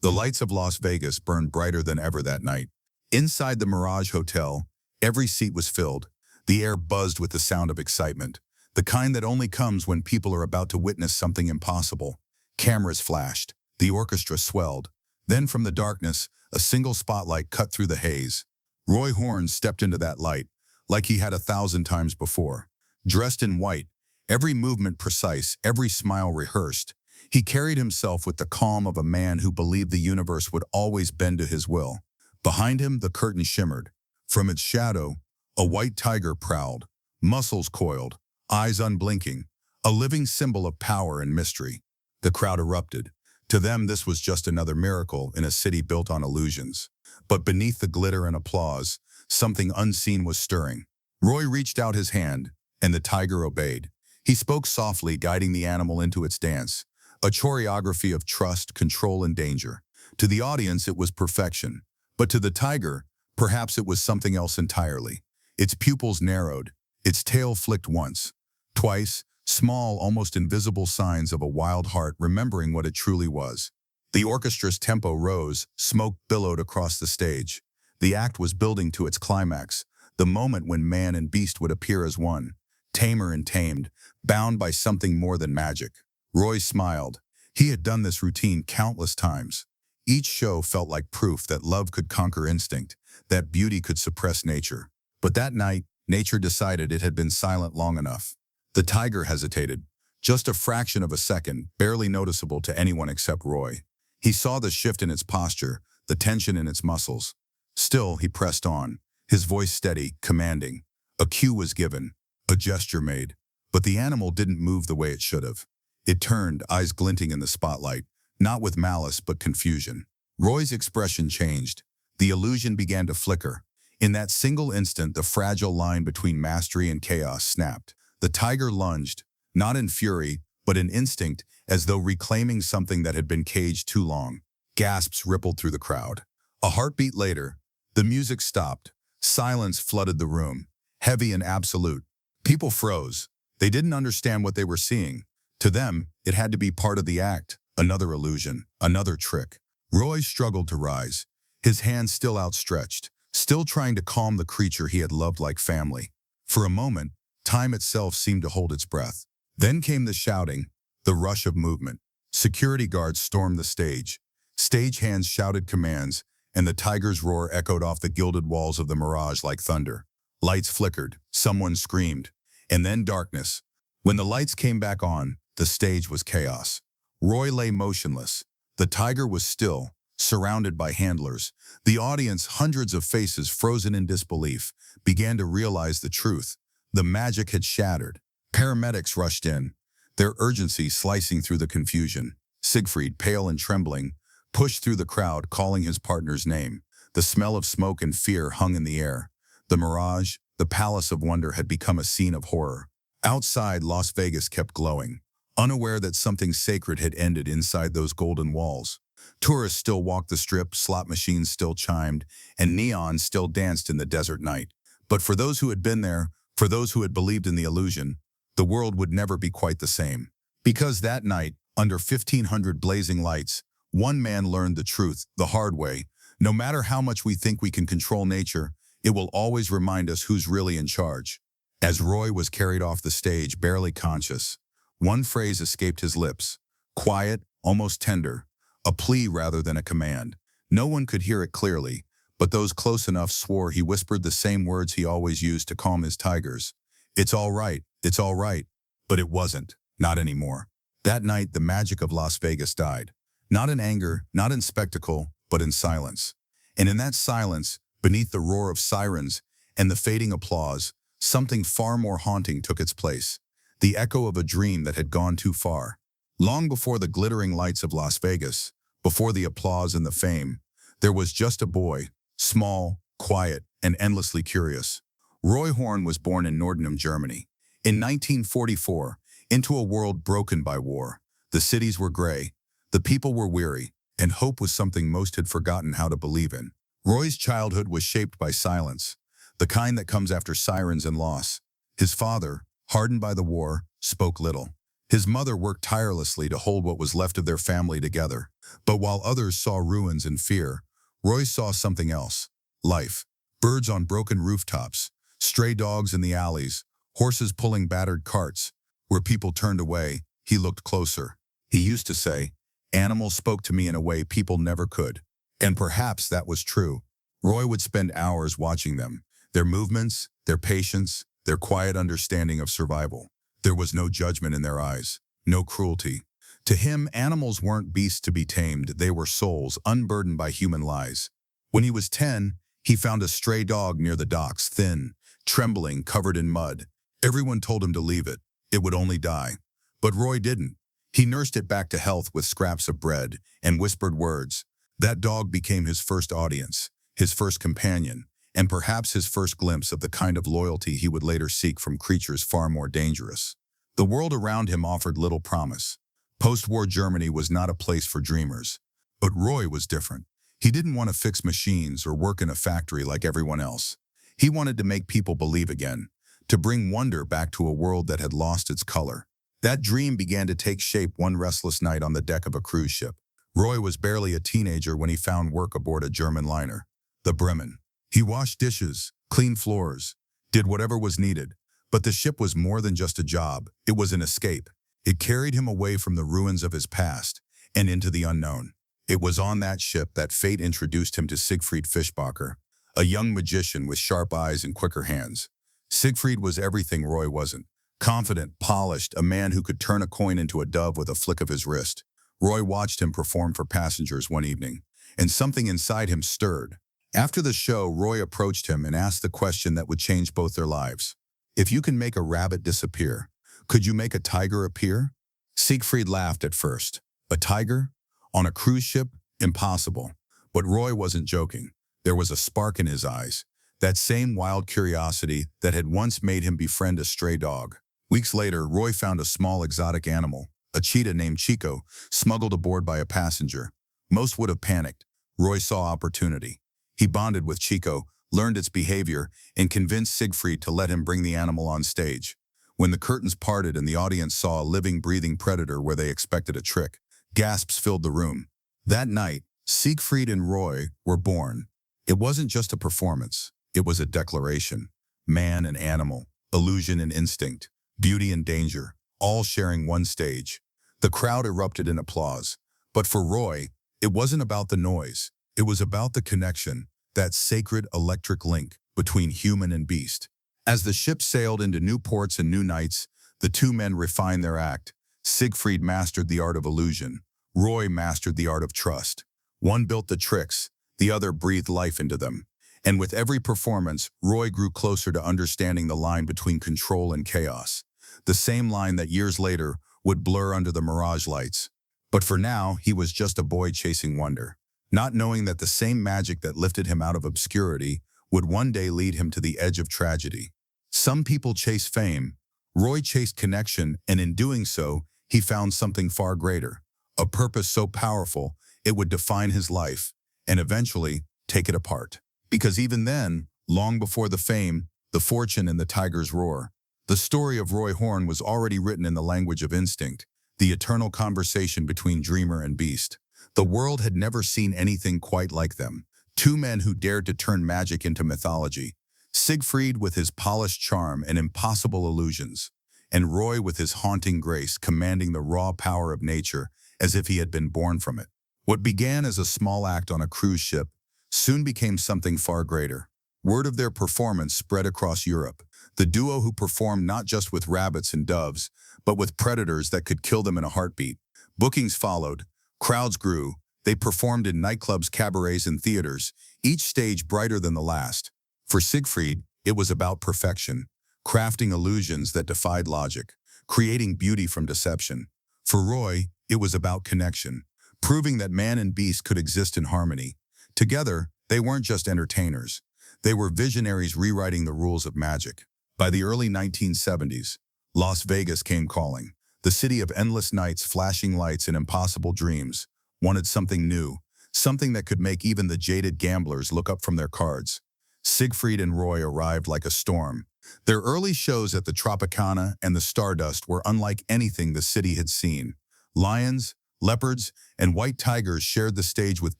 The lights of Las Vegas burned brighter than ever that night. Inside the Mirage Hotel, every seat was filled. The air buzzed with the sound of excitement, the kind that only comes when people are about to witness something impossible. Cameras flashed. The orchestra swelled. Then from the darkness, a single spotlight cut through the haze. Roy Horn stepped into that light, like he had 1,000 times before. Dressed in white, every movement precise, every smile rehearsed, he carried himself with the calm of a man who believed the universe would always bend to his will. Behind him, the curtain shimmered. From its shadow, a white tiger prowled, muscles coiled, eyes unblinking, a living symbol of power and mystery. The crowd erupted. To them, this was just another miracle in a city built on illusions. But beneath the glitter and applause, something unseen was stirring. Roy reached out his hand, and the tiger obeyed. He spoke softly, guiding the animal into its dance, a choreography of trust, control, and danger. To the audience, it was perfection. But to the tiger, perhaps it was something else entirely. Its pupils narrowed, its tail flicked once, twice, small, almost invisible signs of a wild heart remembering what it truly was. The orchestra's tempo rose, smoke billowed across the stage. The act was building to its climax, the moment when man and beast would appear as one, tamer and tamed, bound by something more than magic. Roy smiled. He had done this routine countless times. Each show felt like proof that love could conquer instinct, that beauty could suppress nature. But that night, nature decided it had been silent long enough. The tiger hesitated, just a fraction of a second, barely noticeable to anyone except Roy. He saw the shift in its posture, the tension in its muscles. Still, he pressed on, his voice steady, commanding. A cue was given, a gesture made, but the animal didn't move the way it should have. It turned, eyes glinting in the spotlight, not with malice but confusion. Roy's expression changed. The illusion began to flicker. In that single instant, the fragile line between mastery and chaos snapped. The tiger lunged, not in fury, but in instinct, as though reclaiming something that had been caged too long. Gasps rippled through the crowd. A heartbeat later, the music stopped. Silence flooded the room, heavy and absolute. People froze. They didn't understand what they were seeing. To them, it had to be part of the act, another illusion, another trick. Roy struggled to rise, his hands still outstretched, still trying to calm the creature he had loved like family. For a moment, time itself seemed to hold its breath. Then came the shouting, the rush of movement. Security guards stormed the stage. Stagehands shouted commands, and the tiger's roar echoed off the gilded walls of the Mirage like thunder. Lights flickered, someone screamed, and then darkness. When the lights came back on, the stage was chaos. Roy lay motionless. The tiger was still, surrounded by handlers. The audience, hundreds of faces frozen in disbelief, began to realize the truth. The magic had shattered. Paramedics rushed in, their urgency slicing through the confusion. Siegfried, pale and trembling, pushed through the crowd, calling his partner's name. The smell of smoke and fear hung in the air. The Mirage, the palace of wonder, had become a scene of horror. Outside, Las Vegas kept glowing, unaware that something sacred had ended inside those golden walls. Tourists still walked the strip, slot machines still chimed, and neon still danced in the desert night. But for those who had been there, for those who had believed in the illusion, the world would never be quite the same. Because that night, under 1,500 blazing lights, one man learned the truth the hard way. No matter how much we think we can control nature, it will always remind us who's really in charge. As Roy was carried off the stage, barely conscious, one phrase escaped his lips, quiet, almost tender, a plea rather than a command. No one could hear it clearly, but those close enough swore he whispered the same words he always used to calm his tigers. It's all right, it's all right. But it wasn't, not anymore. That night, the magic of Las Vegas died. Not in anger, not in spectacle, but in silence. And in that silence, beneath the roar of sirens and the fading applause, something far more haunting took its place. The echo of a dream that had gone too far. Long before the glittering lights of Las Vegas, before the applause and the fame, there was just a boy, small, quiet, and endlessly curious. Roy Horn was born in Nordenham, Germany. In 1944, into a world broken by war. The cities were gray, the people were weary, and hope was something most had forgotten how to believe in. Roy's childhood was shaped by silence, the kind that comes after sirens and loss. His father, hardened by the war, spoke little. His mother worked tirelessly to hold what was left of their family together. But while others saw ruins and fear, Roy saw something else. Life. Birds on broken rooftops, stray dogs in the alleys, horses pulling battered carts. Where people turned away, he looked closer. He used to say, "Animals spoke to me in a way people never could." And perhaps that was true. Roy would spend hours watching them, their movements, their patience, their quiet understanding of survival. There was no judgment in their eyes, no cruelty. To him, animals weren't beasts to be tamed, they were souls unburdened by human lies. When he was 10, he found a stray dog near the docks, thin, trembling, covered in mud. Everyone told him to leave it. It would only die. But Roy didn't. He nursed it back to health with scraps of bread and whispered words. That dog became his first audience, his first companion, and perhaps his first glimpse of the kind of loyalty he would later seek from creatures far more dangerous. The world around him offered little promise. Post-war Germany was not a place for dreamers. But Roy was different. He didn't want to fix machines or work in a factory like everyone else. He wanted to make people believe again, to bring wonder back to a world that had lost its color. That dream began to take shape one restless night on the deck of a cruise ship. Roy was barely a teenager when he found work aboard a German liner, the Bremen. He washed dishes, cleaned floors, did whatever was needed. But the ship was more than just a job. It was an escape. It carried him away from the ruins of his past and into the unknown. It was on that ship that fate introduced him to Siegfried Fischbacher, a young magician with sharp eyes and quicker hands. Siegfried was everything Roy wasn't. Confident, polished, a man who could turn a coin into a dove with a flick of his wrist. Roy watched him perform for passengers one evening, and something inside him stirred. After the show, Roy approached him and asked the question that would change both their lives. If you can make a rabbit disappear, could you make a tiger appear? Siegfried laughed at first. A tiger? On a cruise ship? Impossible. But Roy wasn't joking. There was a spark in his eyes, that same wild curiosity that had once made him befriend a stray dog. Weeks later, Roy found a small exotic animal, a cheetah named Chico, smuggled aboard by a passenger. Most would have panicked. Roy saw opportunity. He bonded with Chico, learned its behavior, and convinced Siegfried to let him bring the animal on stage. When the curtains parted and the audience saw a living, breathing predator where they expected a trick, gasps filled the room. That night, Siegfried and Roy were born. It wasn't just a performance. It was a declaration. Man and animal, illusion and instinct, beauty and danger, all sharing one stage. The crowd erupted in applause. But for Roy, it wasn't about the noise. It was about the connection, that sacred electric link between human and beast. As the ship sailed into new ports and new nights, the two men refined their act. Siegfried mastered the art of illusion. Roy mastered the art of trust. One built the tricks, the other breathed life into them. And with every performance, Roy grew closer to understanding the line between control and chaos. The same line that years later would blur under the Mirage lights. But for now, he was just a boy chasing wonder, not knowing that the same magic that lifted him out of obscurity would one day lead him to the edge of tragedy. Some people chase fame. Roy chased connection, and in doing so, he found something far greater, a purpose so powerful it would define his life, and eventually take it apart. Because even then, long before the fame, the fortune, and the tiger's roar, the story of Roy Horn was already written in the language of instinct, the eternal conversation between dreamer and beast. The world had never seen anything quite like them. Two men who dared to turn magic into mythology. Siegfried with his polished charm and impossible illusions, and Roy with his haunting grace commanding the raw power of nature as if he had been born from it. What began as a small act on a cruise ship soon became something far greater. Word of their performance spread across Europe. The duo who performed not just with rabbits and doves, but with predators that could kill them in a heartbeat. Bookings followed. Crowds grew. They performed in nightclubs, cabarets, and theaters, each stage brighter than the last. For Siegfried, it was about perfection, crafting illusions that defied logic, creating beauty from deception. For Roy, it was about connection, proving that man and beast could exist in harmony. Together, they weren't just entertainers. They were visionaries rewriting the rules of magic. By the early 1970s, Las Vegas came calling. The city of endless nights, flashing lights, and impossible dreams wanted something new, something that could make even the jaded gamblers look up from their cards. Siegfried and Roy arrived like a storm. Their early shows at the Tropicana and the Stardust were unlike anything the city had seen. Lions, leopards, and white tigers shared the stage with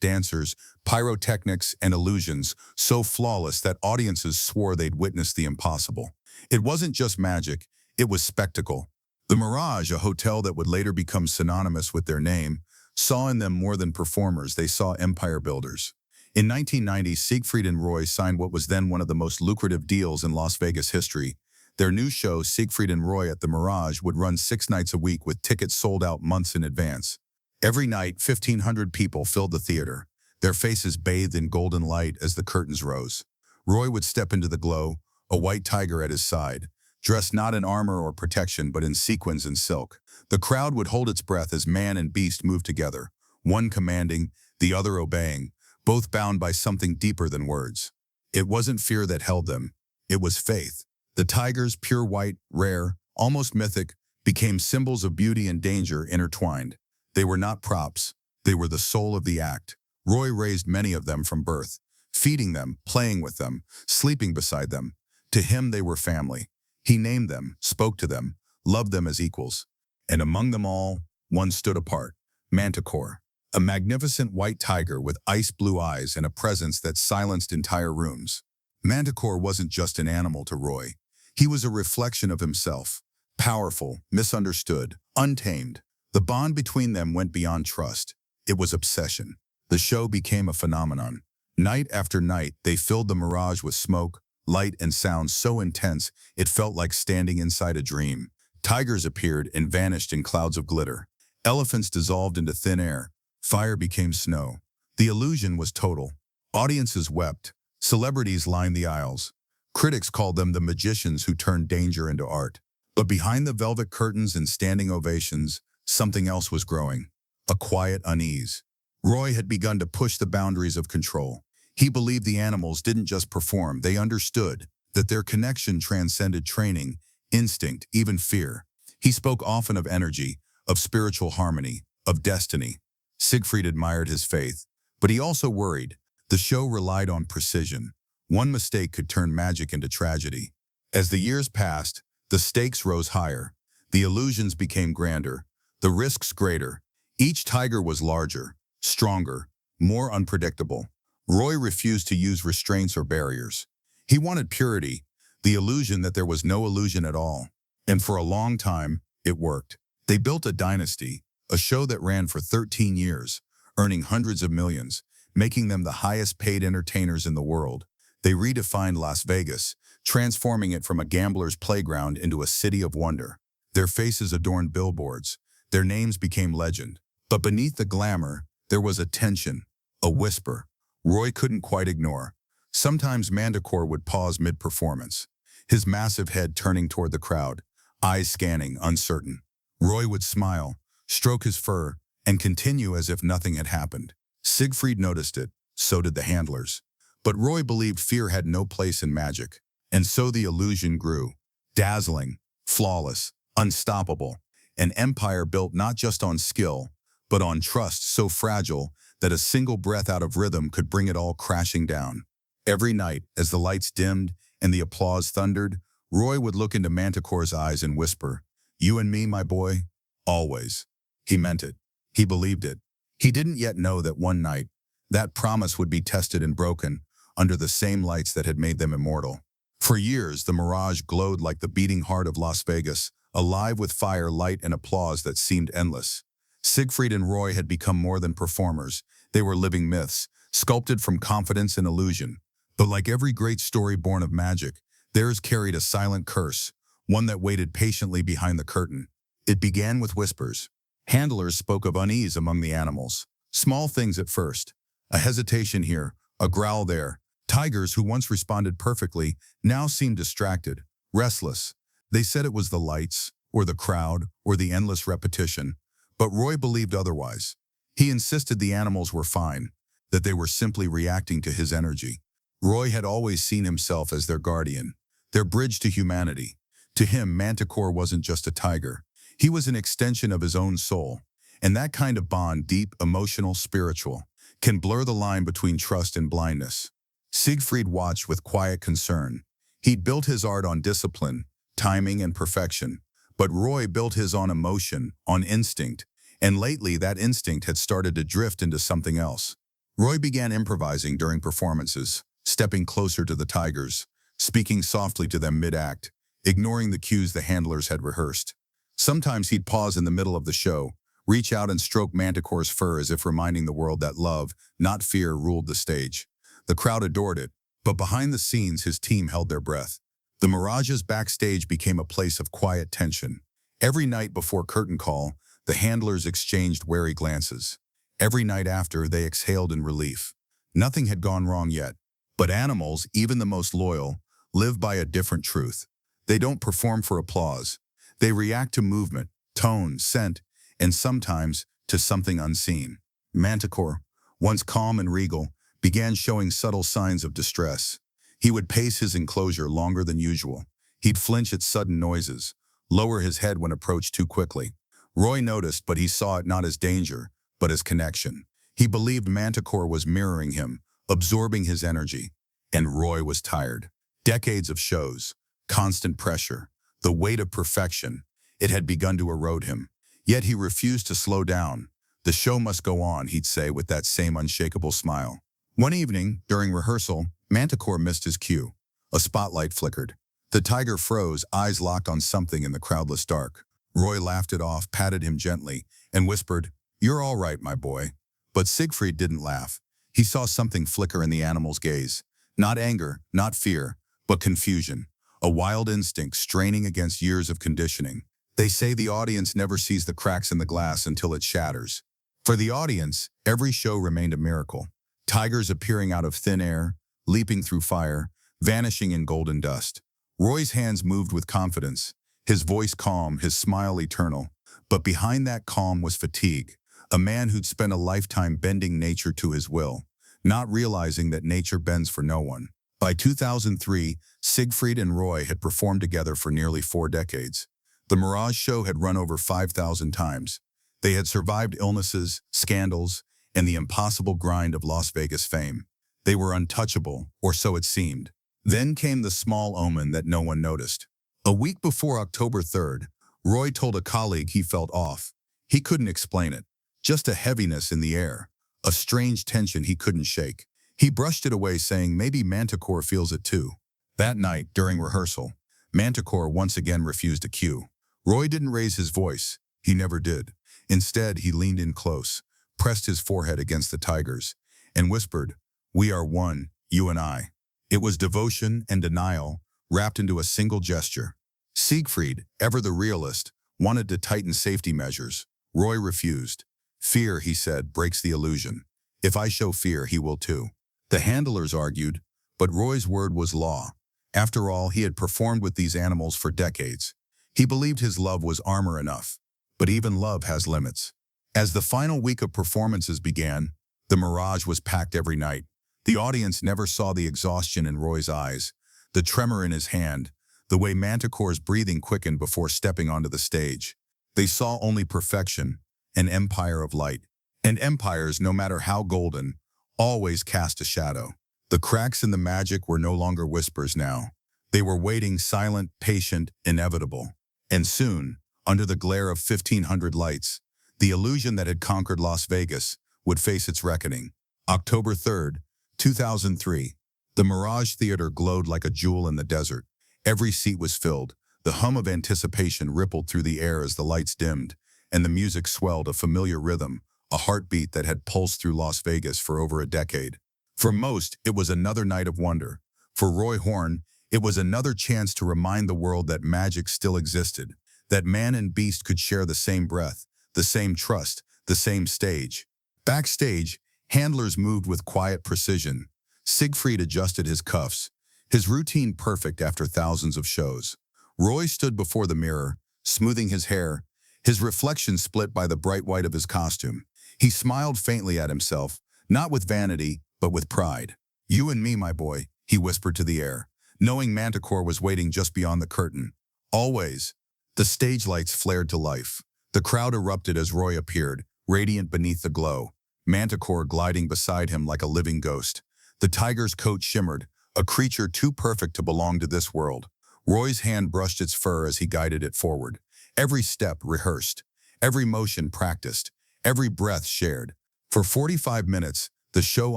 dancers, pyrotechnics, and illusions so flawless that audiences swore they'd witnessed the impossible. It wasn't just magic, it was spectacle. The Mirage, a hotel that would later become synonymous with their name, saw in them more than performers, they saw empire builders. In 1990, Siegfried and Roy signed what was then one of the most lucrative deals in Las Vegas history. Their new show, Siegfried and Roy at the Mirage, would run 6 nights a week with tickets sold out months in advance. Every night, 1,500 people filled the theater, their faces bathed in golden light as the curtains rose. Roy would step into the glow, a white tiger at his side, dressed not in armor or protection but in sequins and silk. The crowd would hold its breath as man and beast moved together, one commanding, the other obeying, both bound by something deeper than words. It wasn't fear that held them, it was faith. The tigers, pure white, rare, almost mythic, became symbols of beauty and danger intertwined. They were not props, they were the soul of the act. Roy raised many of them from birth, feeding them, playing with them, sleeping beside them. To him they were family. He named them, spoke to them, loved them as equals. And among them all, one stood apart, Mantacore, a magnificent white tiger with ice-blue eyes and a presence that silenced entire rooms. Mantacore wasn't just an animal to Roy. He was a reflection of himself, powerful, misunderstood, untamed. The bond between them went beyond trust. It was obsession. The show became a phenomenon. Night after night, they filled the Mirage with smoke, light, and sound so intense it felt like standing inside a dream. Tigers appeared and vanished in clouds of glitter. Elephants dissolved into thin air. Fire became snow. The illusion was total. Audiences wept. Celebrities lined the aisles. Critics called them the magicians who turned danger into art. But behind the velvet curtains and standing ovations, something else was growing. A quiet unease. Roy had begun to push the boundaries of control. He believed the animals didn't just perform, they understood that their connection transcended training, instinct, even fear. He spoke often of energy, of spiritual harmony, of destiny. Siegfried admired his faith, but he also worried. The show relied on precision. One mistake could turn magic into tragedy. As the years passed, the stakes rose higher. The illusions became grander, the risks greater. Each tiger was larger, stronger, more unpredictable. Roy refused to use restraints or barriers. He wanted purity, the illusion that there was no illusion at all. And for a long time, it worked. They built a dynasty, a show that ran for 13 years, earning hundreds of millions, making them the highest-paid entertainers in the world. They redefined Las Vegas, transforming it from a gambler's playground into a city of wonder. Their faces adorned billboards. Their names became legend. But beneath the glamour, there was a tension, a whisper. Roy couldn't quite ignore. Sometimes Mantacore would pause mid-performance, his massive head turning toward the crowd, eyes scanning, uncertain. Roy would smile, stroke his fur, and continue as if nothing had happened. Siegfried noticed it, so did the handlers. But Roy believed fear had no place in magic, and so the illusion grew. Dazzling, flawless, unstoppable. An empire built not just on skill, but on trust so fragile that a single breath out of rhythm could bring it all crashing down. Every night, as the lights dimmed and the applause thundered, Roy would look into Mantacore's eyes and whisper, "You and me, my boy, always." He meant it. He believed it. He didn't yet know that one night, that promise would be tested and broken under the same lights that had made them immortal. For years, the Mirage glowed like the beating heart of Las Vegas, alive with fire, light, and applause that seemed endless. Siegfried and Roy had become more than performers. They were living myths, sculpted from confidence and illusion. But like every great story born of magic, theirs carried a silent curse, one that waited patiently behind the curtain. It began with whispers. Handlers spoke of unease among the animals. Small things at first. A hesitation here, a growl there. Tigers who once responded perfectly now seemed distracted, restless. They said it was the lights, or the crowd, or the endless repetition. But Roy believed otherwise. He insisted the animals were fine, that they were simply reacting to his energy. Roy had always seen himself as their guardian, their bridge to humanity. To him, Mantacore wasn't just a tiger. He was an extension of his own soul. And that kind of bond, deep, emotional, spiritual, can blur the line between trust and blindness. Siegfried watched with quiet concern. He'd built his art on discipline, timing, and perfection, but Roy built his on emotion, on instinct, and lately that instinct had started to drift into something else. Roy began improvising during performances, stepping closer to the tigers, speaking softly to them mid-act, ignoring the cues the handlers had rehearsed. Sometimes he'd pause in the middle of the show, reach out and stroke Mantacore's fur as if reminding the world that love, not fear, ruled the stage. The crowd adored it, but behind the scenes his team held their breath. The Mirage's backstage became a place of quiet tension. Every night before curtain call, the handlers exchanged wary glances. Every night after, they exhaled in relief. Nothing had gone wrong yet. But animals, even the most loyal, live by a different truth. They don't perform for applause. They react to movement, tone, scent, and sometimes to something unseen. Mantacore, once calm and regal, began showing subtle signs of distress. He would pace his enclosure longer than usual. He'd flinch at sudden noises, lower his head when approached too quickly. Roy noticed, but he saw it not as danger, but as connection. He believed Mantacore was mirroring him, absorbing his energy. And Roy was tired. Decades of shows, constant pressure, the weight of perfection. It had begun to erode him. Yet he refused to slow down. The show must go on, he'd say with that same unshakable smile. One evening, during rehearsal, Mantacore missed his cue. A spotlight flickered. The tiger froze, eyes locked on something in the crowdless dark. Roy laughed it off, patted him gently, and whispered, "You're all right, my boy." But Siegfried didn't laugh. He saw something flicker in the animal's gaze. Not anger, not fear, but confusion. A wild instinct straining against years of conditioning. They say the audience never sees the cracks in the glass until it shatters. For the audience, every show remained a miracle. Tigers appearing out of thin air, leaping through fire, vanishing in golden dust. Roy's hands moved with confidence, his voice calm, his smile eternal. But behind that calm was fatigue, a man who'd spent a lifetime bending nature to his will, not realizing that nature bends for no one. By 2003, Siegfried and Roy had performed together for nearly 4 decades. The Mirage show had run over 5,000 times. They had survived illnesses, scandals, and the impossible grind of Las Vegas fame. They were untouchable, or so it seemed. Then came the small omen that no one noticed. A week before October 3rd, Roy told a colleague he felt off. He couldn't explain it. Just a heaviness in the air, a strange tension he couldn't shake. He brushed it away, saying maybe Mantacore feels it too. That night, during rehearsal, Mantacore once again refused a cue. Roy didn't raise his voice. He never did. Instead, he leaned in close, pressed his forehead against the tiger's, and whispered, "We are one, you and I." It was devotion and denial wrapped into a single gesture. Siegfried, ever the realist, wanted to tighten safety measures. Roy refused. "Fear," he said, "breaks the illusion. If I show fear, he will too." The handlers argued, but Roy's word was law. After all, he had performed with these animals for decades. He believed his love was armor enough. But even love has limits. As the final week of performances began, the Mirage was packed every night. The audience never saw the exhaustion in Roy's eyes, the tremor in his hand, the way Mantacore's breathing quickened before stepping onto the stage. They saw only perfection, an empire of light. And empires, no matter how golden, always cast a shadow. The cracks in the magic were no longer whispers now. They were waiting, silent, patient, inevitable. And soon, under the glare of 1,500 lights, the illusion that had conquered Las Vegas would face its reckoning. October 3rd, 2003. The Mirage Theater glowed like a jewel in the desert. Every seat was filled. The hum of anticipation rippled through the air as the lights dimmed, and the music swelled, a familiar rhythm, a heartbeat that had pulsed through Las Vegas for over a decade. For most, it was another night of wonder. For Roy Horn, it was another chance to remind the world that magic still existed, that man and beast could share the same breath, the same trust, the same stage. Backstage, handlers moved with quiet precision. Siegfried adjusted his cuffs, his routine perfect after thousands of shows. Roy stood before the mirror, smoothing his hair, his reflection split by the bright white of his costume. He smiled faintly at himself, not with vanity, but with pride. "You and me, my boy," he whispered to the air, knowing Mantacore was waiting just beyond the curtain. "Always." The stage lights flared to life. The crowd erupted as Roy appeared, radiant beneath the glow, Mantacore gliding beside him like a living ghost. The tiger's coat shimmered, a creature too perfect to belong to this world. Roy's hand brushed its fur as he guided it forward. Every step rehearsed, every motion practiced, every breath shared. For 45 minutes, the show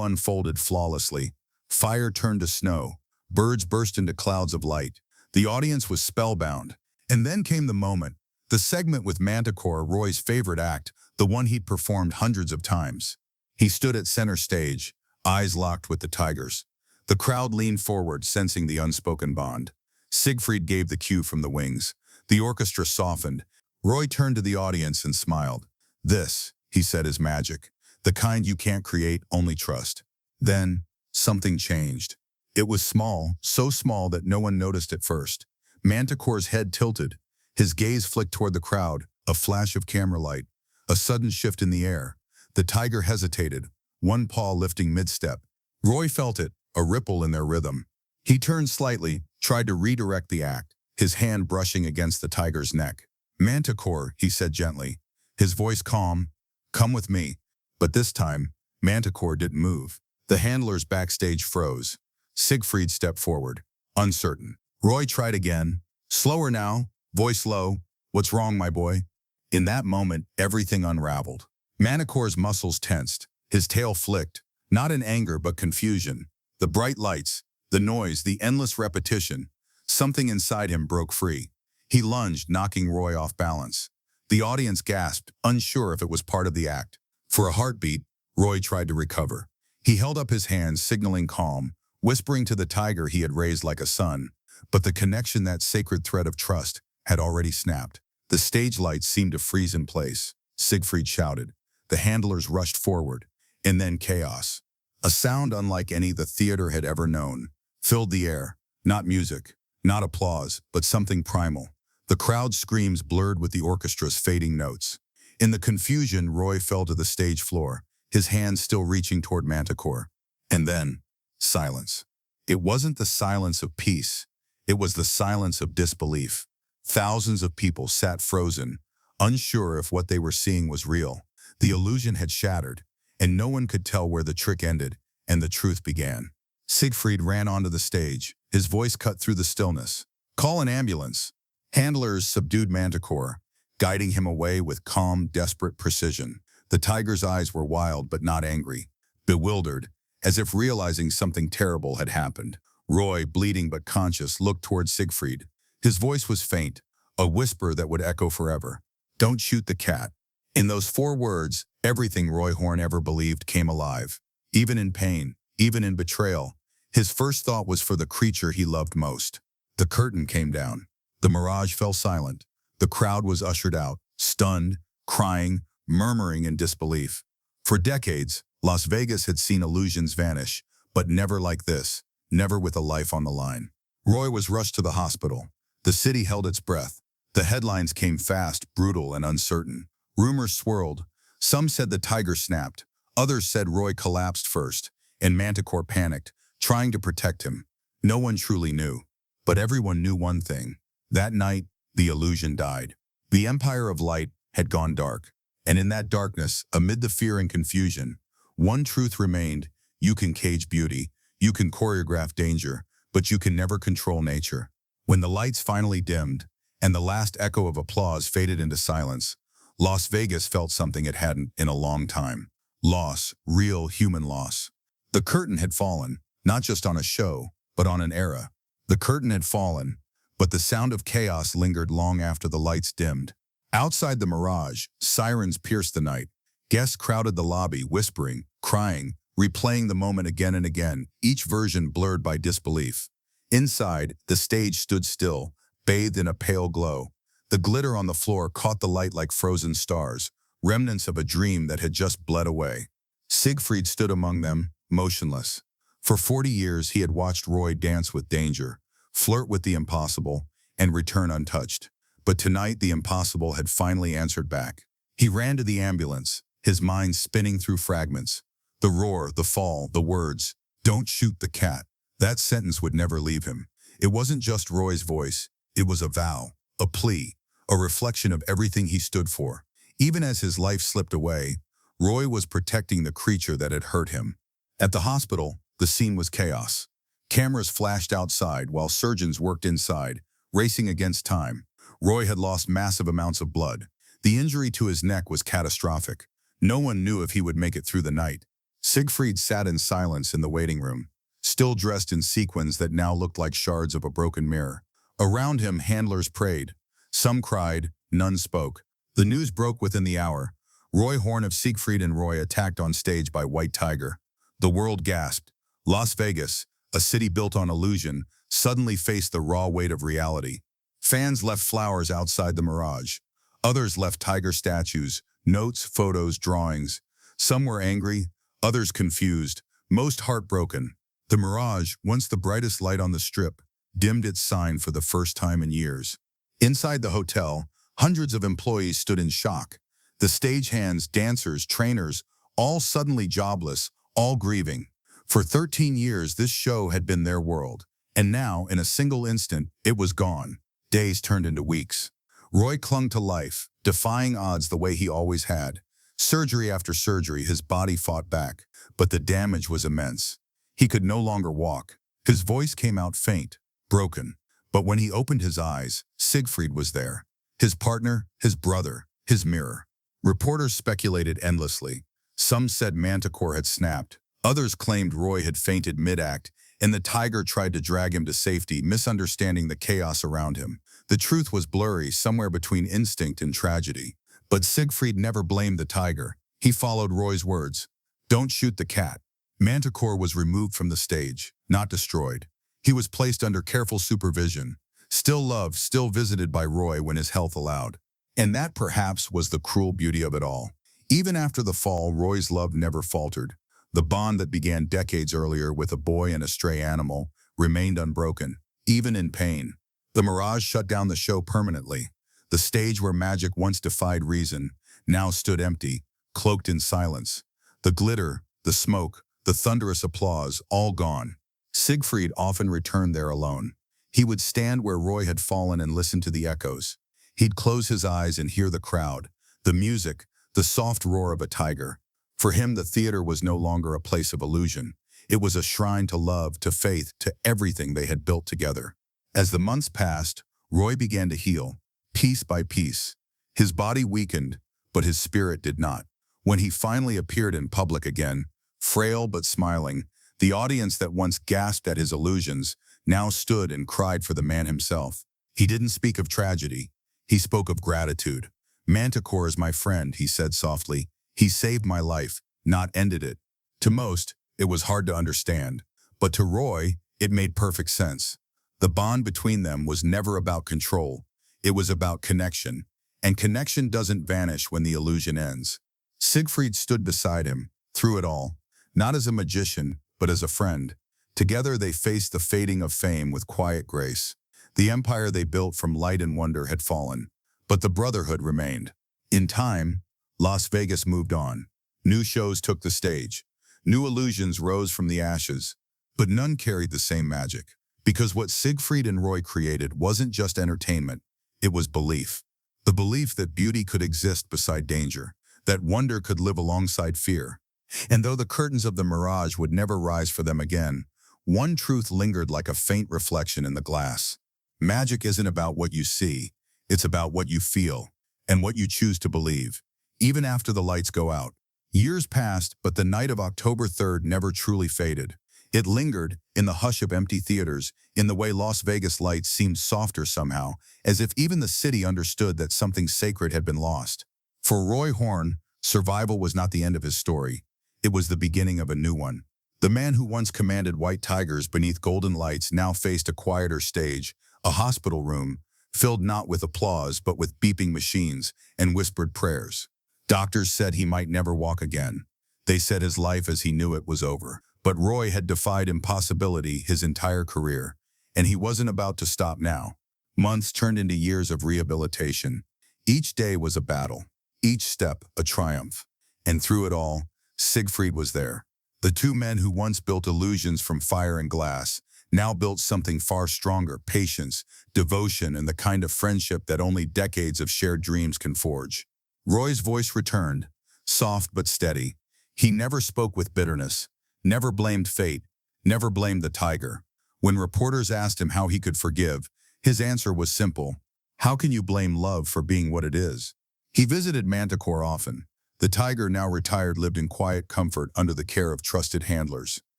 unfolded flawlessly. Fire turned to snow. Birds burst into clouds of light. The audience was spellbound. And then came the moment. The segment with Mantacore, Roy's favorite act, the one he'd performed hundreds of times. He stood at center stage, eyes locked with the tigers. The crowd leaned forward, sensing the unspoken bond. Siegfried gave the cue from the wings. The orchestra softened. Roy turned to the audience and smiled. "This," he said, "is magic. The kind you can't create, only trust." Then, something changed. It was small, so small that no one noticed at first. Mantacore's head tilted. His gaze flicked toward the crowd, a flash of camera light, a sudden shift in the air. The tiger hesitated, one paw lifting mid-step. Roy felt it, a ripple in their rhythm. He turned slightly, tried to redirect the act, his hand brushing against the tiger's neck. "Mantacore," he said gently, his voice calm, "come with me." But this time, Mantacore didn't move. The handlers backstage froze. Siegfried stepped forward, uncertain. Roy tried again. "Slower now, voice low. What's wrong, my boy?" In that moment, everything unraveled. Mantacore's muscles tensed. His tail flicked, not in anger but confusion. The bright lights, the noise, the endless repetition. Something inside him broke free. He lunged, knocking Roy off balance. The audience gasped, unsure if it was part of the act. For a heartbeat, Roy tried to recover. He held up his hands, signaling calm, whispering to the tiger he had raised like a son. But the connection, that sacred thread of trust, had already snapped. The stage lights seemed to freeze in place. Siegfried shouted. The handlers rushed forward. And then chaos. A sound unlike any the theater had ever known filled the air. Not music, not applause, but something primal. The crowd's screams blurred with the orchestra's fading notes. In the confusion, Roy fell to the stage floor, his hands still reaching toward Mantacore. And then, silence. It wasn't the silence of peace. It was the silence of disbelief. Thousands of people sat frozen, unsure if what they were seeing was real. The illusion had shattered, and no one could tell where the trick ended and the truth began. Siegfried ran onto the stage, his voice cut through the stillness. "Call an ambulance." Handlers subdued Mantacore, guiding him away with calm, desperate precision. The tiger's eyes were wild but not angry, bewildered, as if realizing something terrible had happened. Roy, bleeding but conscious, looked toward Siegfried. His voice was faint, a whisper that would echo forever. "Don't shoot the cat." In those 4 words, everything Roy Horn ever believed came alive. Even in pain, even in betrayal, his first thought was for the creature he loved most. The curtain came down. The Mirage fell silent. The crowd was ushered out, stunned, crying, murmuring in disbelief. For decades, Las Vegas had seen illusions vanish, but never like this, never with a life on the line. Roy was rushed to the hospital. The city held its breath. The headlines came fast, brutal, and uncertain. Rumors swirled. Some said the tiger snapped. Others said Roy collapsed first, and Mantacore panicked, trying to protect him. No one truly knew. But everyone knew one thing. That night, the illusion died. The Empire of Light had gone dark. And in that darkness, amid the fear and confusion, one truth remained: you can cage beauty, you can choreograph danger, but you can never control nature. When the lights finally dimmed, and the last echo of applause faded into silence, Las Vegas felt something it hadn't in a long time. Loss, real human loss. The curtain had fallen, not just on a show, but on an era. The curtain had fallen, but the sound of chaos lingered long after the lights dimmed. Outside the Mirage, sirens pierced the night. Guests crowded the lobby, whispering, crying, replaying the moment again and again, each version blurred by disbelief. Inside, the stage stood still, bathed in a pale glow. The glitter on the floor caught the light like frozen stars, remnants of a dream that had just bled away. Siegfried stood among them, motionless. For 40 years, he had watched Roy dance with danger, flirt with the impossible, and return untouched. But tonight, the impossible had finally answered back. He ran to the ambulance, his mind spinning through fragments. The roar, the fall, the words, "Don't shoot the cat." That sentence would never leave him. It wasn't just Roy's voice. It was a vow, a plea, a reflection of everything he stood for. Even as his life slipped away, Roy was protecting the creature that had hurt him. At the hospital, the scene was chaos. Cameras flashed outside while surgeons worked inside, racing against time. Roy had lost massive amounts of blood. The injury to his neck was catastrophic. No one knew if he would make it through the night. Siegfried sat in silence in the waiting room, still dressed in sequins that now looked like shards of a broken mirror. Around him, handlers prayed. Some cried, none spoke. The news broke within the hour. Roy Horn of Siegfried and Roy attacked on stage by White Tiger. The world gasped. Las Vegas, a city built on illusion, suddenly faced the raw weight of reality. Fans left flowers outside the Mirage. Others left tiger statues, notes, photos, drawings. Some were angry, others confused, most heartbroken. The Mirage, once the brightest light on the Strip, dimmed its sign for the first time in years. Inside the hotel, hundreds of employees stood in shock. The stagehands, dancers, trainers, all suddenly jobless, all grieving. For 13 years, this show had been their world. And now, in a single instant, it was gone. Days turned into weeks. Roy clung to life, defying odds the way he always had. Surgery after surgery, his body fought back, but the damage was immense. He could no longer walk. His voice came out faint, broken. But when he opened his eyes, Siegfried was there. His partner, his brother, his mirror. Reporters speculated endlessly. Some said Mantacore had snapped. Others claimed Roy had fainted mid-act, and the tiger tried to drag him to safety, misunderstanding the chaos around him. The truth was blurry, somewhere between instinct and tragedy. But Siegfried never blamed the tiger. He followed Roy's words. Don't shoot the cat. Mantacore was removed from the stage, not destroyed. He was placed under careful supervision, still loved, still visited by Roy when his health allowed. And that perhaps was the cruel beauty of it all. Even after the fall, Roy's love never faltered. The bond that began decades earlier with a boy and a stray animal remained unbroken, even in pain. The Mirage shut down the show permanently. The stage where magic once defied reason now stood empty, cloaked in silence. The glitter, the smoke, the thunderous applause, all gone. Siegfried often returned there alone. He would stand where Roy had fallen and listen to the echoes. He'd close his eyes and hear the crowd, the music, the soft roar of a tiger. For him, the theater was no longer a place of illusion. It was a shrine to love, to faith, to everything they had built together. As the months passed, Roy began to heal, piece by piece. His body weakened, but his spirit did not. When he finally appeared in public again, frail but smiling, the audience that once gasped at his illusions now stood and cried for the man himself. He didn't speak of tragedy. He spoke of gratitude. Mantacore is my friend, he said softly. He saved my life, not ended it. To most, it was hard to understand. But to Roy, it made perfect sense. The bond between them was never about control. It was about connection. And connection doesn't vanish when the illusion ends. Siegfried stood beside him, through it all, not as a magician, but as a friend. Together they faced the fading of fame with quiet grace. The empire they built from light and wonder had fallen, but the brotherhood remained. In time, Las Vegas moved on. New shows took the stage. New illusions rose from the ashes, but none carried the same magic. Because what Siegfried and Roy created wasn't just entertainment, it was belief. The belief that beauty could exist beside danger, that wonder could live alongside fear. And though the curtains of the Mirage would never rise for them again, one truth lingered like a faint reflection in the glass. Magic isn't about what you see, it's about what you feel and what you choose to believe, even after the lights go out. Years passed, but the night of October 3rd never truly faded. It lingered in the hush of empty theaters, in the way Las Vegas lights seemed softer somehow, as if even the city understood that something sacred had been lost. For Roy Horn, survival was not the end of his story. It was the beginning of a new one. The man who once commanded white tigers beneath golden lights now faced a quieter stage, a hospital room, filled not with applause but with beeping machines and whispered prayers. Doctors said he might never walk again. They said his life as he knew it was over. But Roy had defied impossibility his entire career, and he wasn't about to stop now. Months turned into years of rehabilitation. Each day was a battle, each step a triumph. And through it all, Siegfried was there. The two men who once built illusions from fire and glass now built something far stronger: patience, devotion, and the kind of friendship that only decades of shared dreams can forge. Roy's voice returned, soft but steady. He never spoke with bitterness, never blamed fate, never blamed the tiger. When reporters asked him how he could forgive, his answer was simple: how can you blame love for being what it is? He visited Mantacore often. The tiger, now retired, lived in quiet comfort under the care of trusted handlers.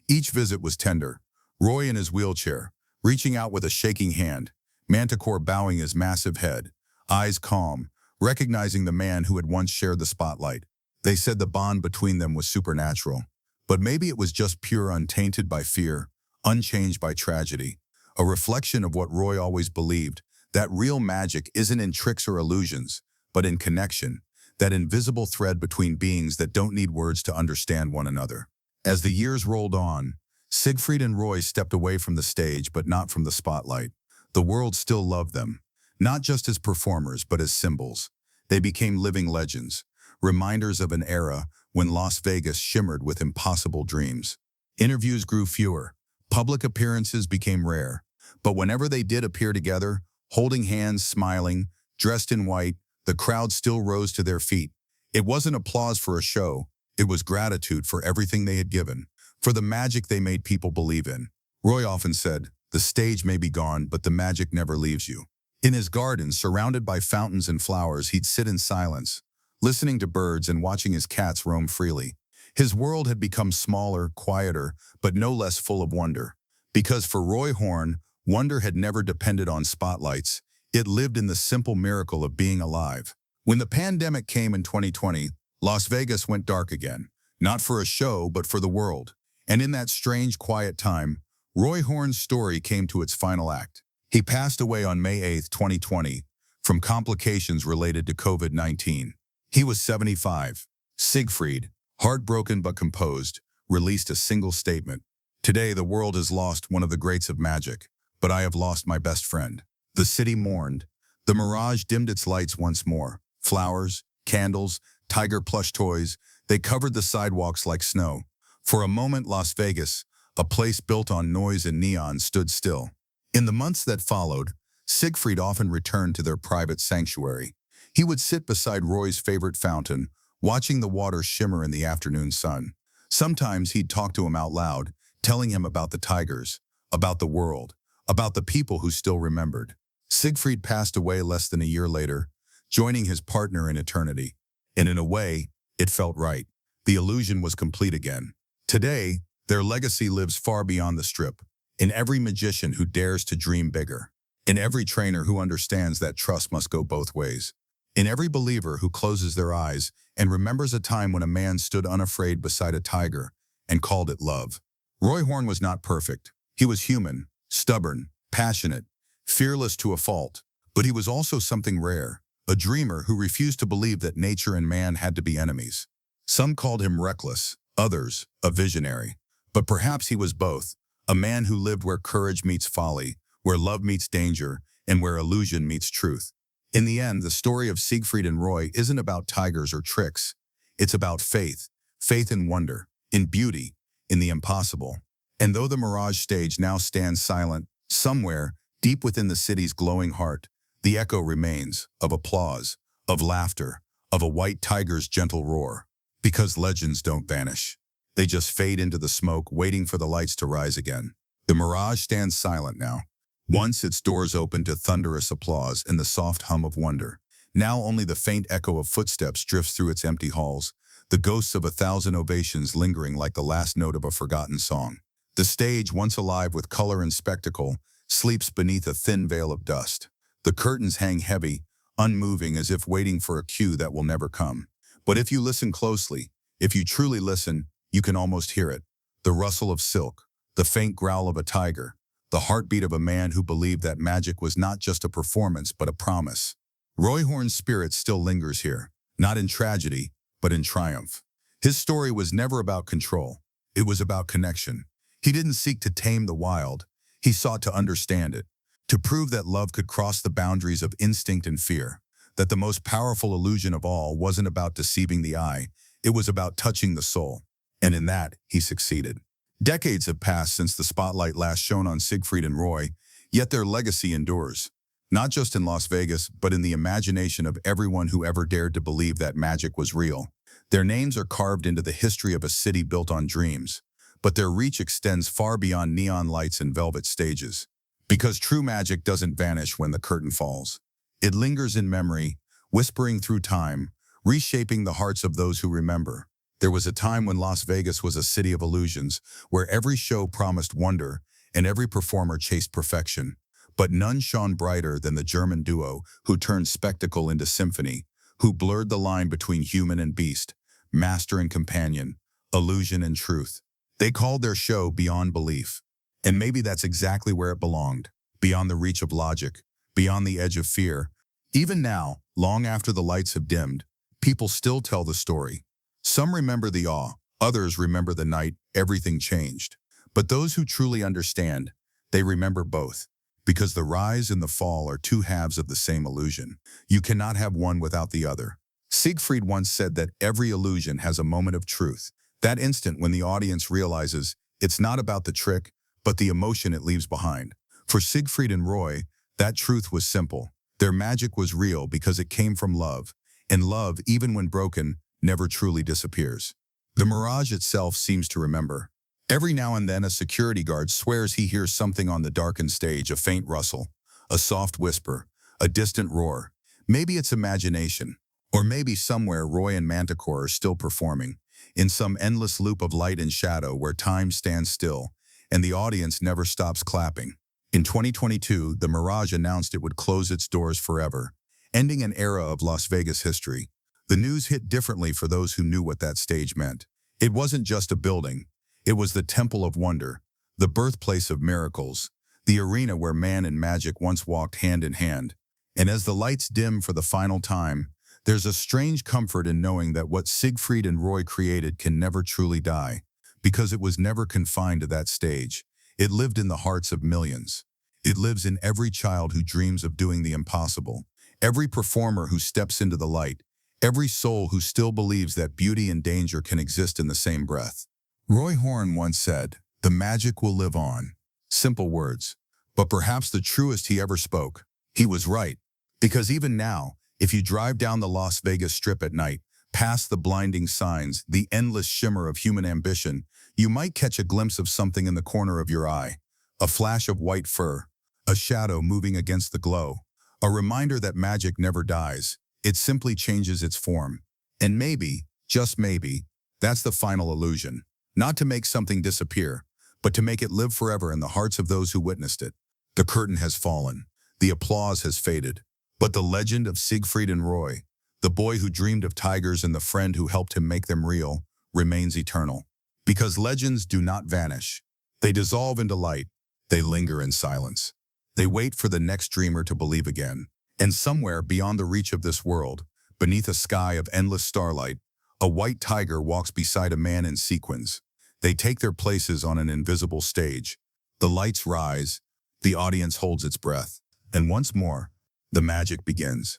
Each visit was tender. Roy in his wheelchair, reaching out with a shaking hand, Mantacore bowing his massive head, eyes calm, recognizing the man who had once shared the spotlight. They said the bond between them was supernatural. But maybe it was just pure, untainted by fear, unchanged by tragedy. A reflection of what Roy always believed, that real magic isn't in tricks or illusions, but in connection, that invisible thread between beings that don't need words to understand one another. As the years rolled on, Siegfried and Roy stepped away from the stage, but not from the spotlight. The world still loved them, not just as performers, but as symbols. They became living legends, reminders of an era when Las Vegas shimmered with impossible dreams. Interviews grew fewer, public appearances became rare, but whenever they did appear together, holding hands, smiling, dressed in white, the crowd still rose to their feet. It wasn't applause for a show, it was gratitude for everything they had given, for the magic they made people believe in. Roy often said, "The stage may be gone, but the magic never leaves you." In his garden, surrounded by fountains and flowers, he'd sit in silence, listening to birds and watching his cats roam freely. His world had become smaller, quieter, but no less full of wonder. Because for Roy Horn, wonder had never depended on spotlights. It lived in the simple miracle of being alive. When the pandemic came in 2020, Las Vegas went dark again, not for a show, but for the world. And in that strange, quiet time, Roy Horn's story came to its final act. He passed away on May 8, 2020, from complications related to COVID-19. He was 75. Siegfried, heartbroken but composed, released a single statement: "Today the world has lost one of the greats of magic, but I have lost my best friend." The city mourned. The Mirage dimmed its lights once more. Flowers, candles, tiger plush toys, they covered the sidewalks like snow. For a moment, Las Vegas, a place built on noise and neon, stood still. In the months that followed, Siegfried often returned to their private sanctuary. He would sit beside Roy's favorite fountain, watching the water shimmer in the afternoon sun. Sometimes he'd talk to him out loud, telling him about the tigers, about the world, about the people who still remembered. Siegfried passed away less than a year later, joining his partner in eternity. And in a way, it felt right. The illusion was complete again. Today, their legacy lives far beyond the Strip, in every magician who dares to dream bigger, in every trainer who understands that trust must go both ways, in every believer who closes their eyes and remembers a time when a man stood unafraid beside a tiger and called it love. Roy Horn was not perfect. He was human, stubborn, passionate, fearless to a fault, but he was also something rare, a dreamer who refused to believe that nature and man had to be enemies. Some called him reckless, others a visionary, but perhaps he was both, a man who lived where courage meets folly, where love meets danger, and where illusion meets truth. In the end, the story of Siegfried and Roy isn't about tigers or tricks. It's about faith, faith in wonder, in beauty, in the impossible. And though the Mirage stage now stands silent, somewhere, deep within the city's glowing heart, the echo remains of applause, of laughter, of a white tiger's gentle roar. Because legends don't vanish. They just fade into the smoke, waiting for the lights to rise again. The Mirage stands silent now. Once its doors opened to thunderous applause and the soft hum of wonder. Now only the faint echo of footsteps drifts through its empty halls, the ghosts of 1,000 ovations lingering like the last note of a forgotten song. The stage, once alive with color and spectacle, sleeps beneath a thin veil of dust. The curtains hang heavy, unmoving, as if waiting for a cue that will never come. But if you listen closely, if you truly listen, you can almost hear it. The rustle of silk, the faint growl of a tiger, the heartbeat of a man who believed that magic was not just a performance but a promise. Roy Horn's spirit still lingers here, not in tragedy, but in triumph. His story was never about control. It was about connection. He didn't seek to tame the wild. He sought to understand it, to prove that love could cross the boundaries of instinct and fear, that the most powerful illusion of all wasn't about deceiving the eye, it was about touching the soul. And in that, he succeeded. Decades have passed since the spotlight last shone on Siegfried and Roy, yet their legacy endures. Not just in Las Vegas, but in the imagination of everyone who ever dared to believe that magic was real. Their names are carved into the history of a city built on dreams. but their reach extends far beyond neon lights and velvet stages. Because true magic doesn't vanish when the curtain falls. It lingers in memory, whispering through time, reshaping the hearts of those who remember. There was a time when Las Vegas was a city of illusions, where every show promised wonder and every performer chased perfection. But none shone brighter than the German duo who turned spectacle into symphony, who blurred the line between human and beast, master and companion, illusion and truth. They called their show Beyond Belief. And maybe that's exactly where it belonged, beyond the reach of logic, beyond the edge of fear. Even now, long after the lights have dimmed, people still tell the story. Some remember the awe, others remember the night everything changed. But those who truly understand, they remember both. Because the rise and the fall are two halves of the same illusion. You cannot have one without the other. Siegfried once said that every illusion has a moment of truth. That instant when the audience realizes it's not about the trick, but the emotion it leaves behind. For Siegfried and Roy, that truth was simple. Their magic was real because it came from love. And love, even when broken, never truly disappears. The Mirage itself seems to remember. Every now and then a security guard swears he hears something on the darkened stage, a faint rustle, a soft whisper, a distant roar. Maybe it's imagination, or maybe somewhere Roy and Mantacore are still performing, in some endless loop of light and shadow where time stands still, and the audience never stops clapping. In 2022, the Mirage announced it would close its doors forever, ending an era of Las Vegas history. The news hit differently for those who knew what that stage meant. It wasn't just a building. It was the temple of wonder, the birthplace of miracles, the arena where man and magic once walked hand in hand. And as the lights dim for the final time, there's a strange comfort in knowing that what Siegfried and Roy created can never truly die, because it was never confined to that stage. It lived in the hearts of millions. It lives in every child who dreams of doing the impossible, every performer who steps into the light, every soul who still believes that beauty and danger can exist in the same breath. Roy Horn once said, "The magic will live on." Simple words, but perhaps the truest he ever spoke. He was right, because even now, if you drive down the Las Vegas Strip at night, past the blinding signs, the endless shimmer of human ambition, you might catch a glimpse of something in the corner of your eye, a flash of white fur, a shadow moving against the glow, a reminder that magic never dies, it simply changes its form. And maybe, just maybe, that's the final illusion. Not to make something disappear, but to make it live forever in the hearts of those who witnessed it. The curtain has fallen. The applause has faded. But the legend of Siegfried and Roy, the boy who dreamed of tigers and the friend who helped him make them real, remains eternal. Because legends do not vanish. They dissolve into light. They linger in silence. They wait for the next dreamer to believe again. And somewhere beyond the reach of this world, beneath a sky of endless starlight, a white tiger walks beside a man in sequins. They take their places on an invisible stage. The lights rise, the audience holds its breath, and once more, the magic begins.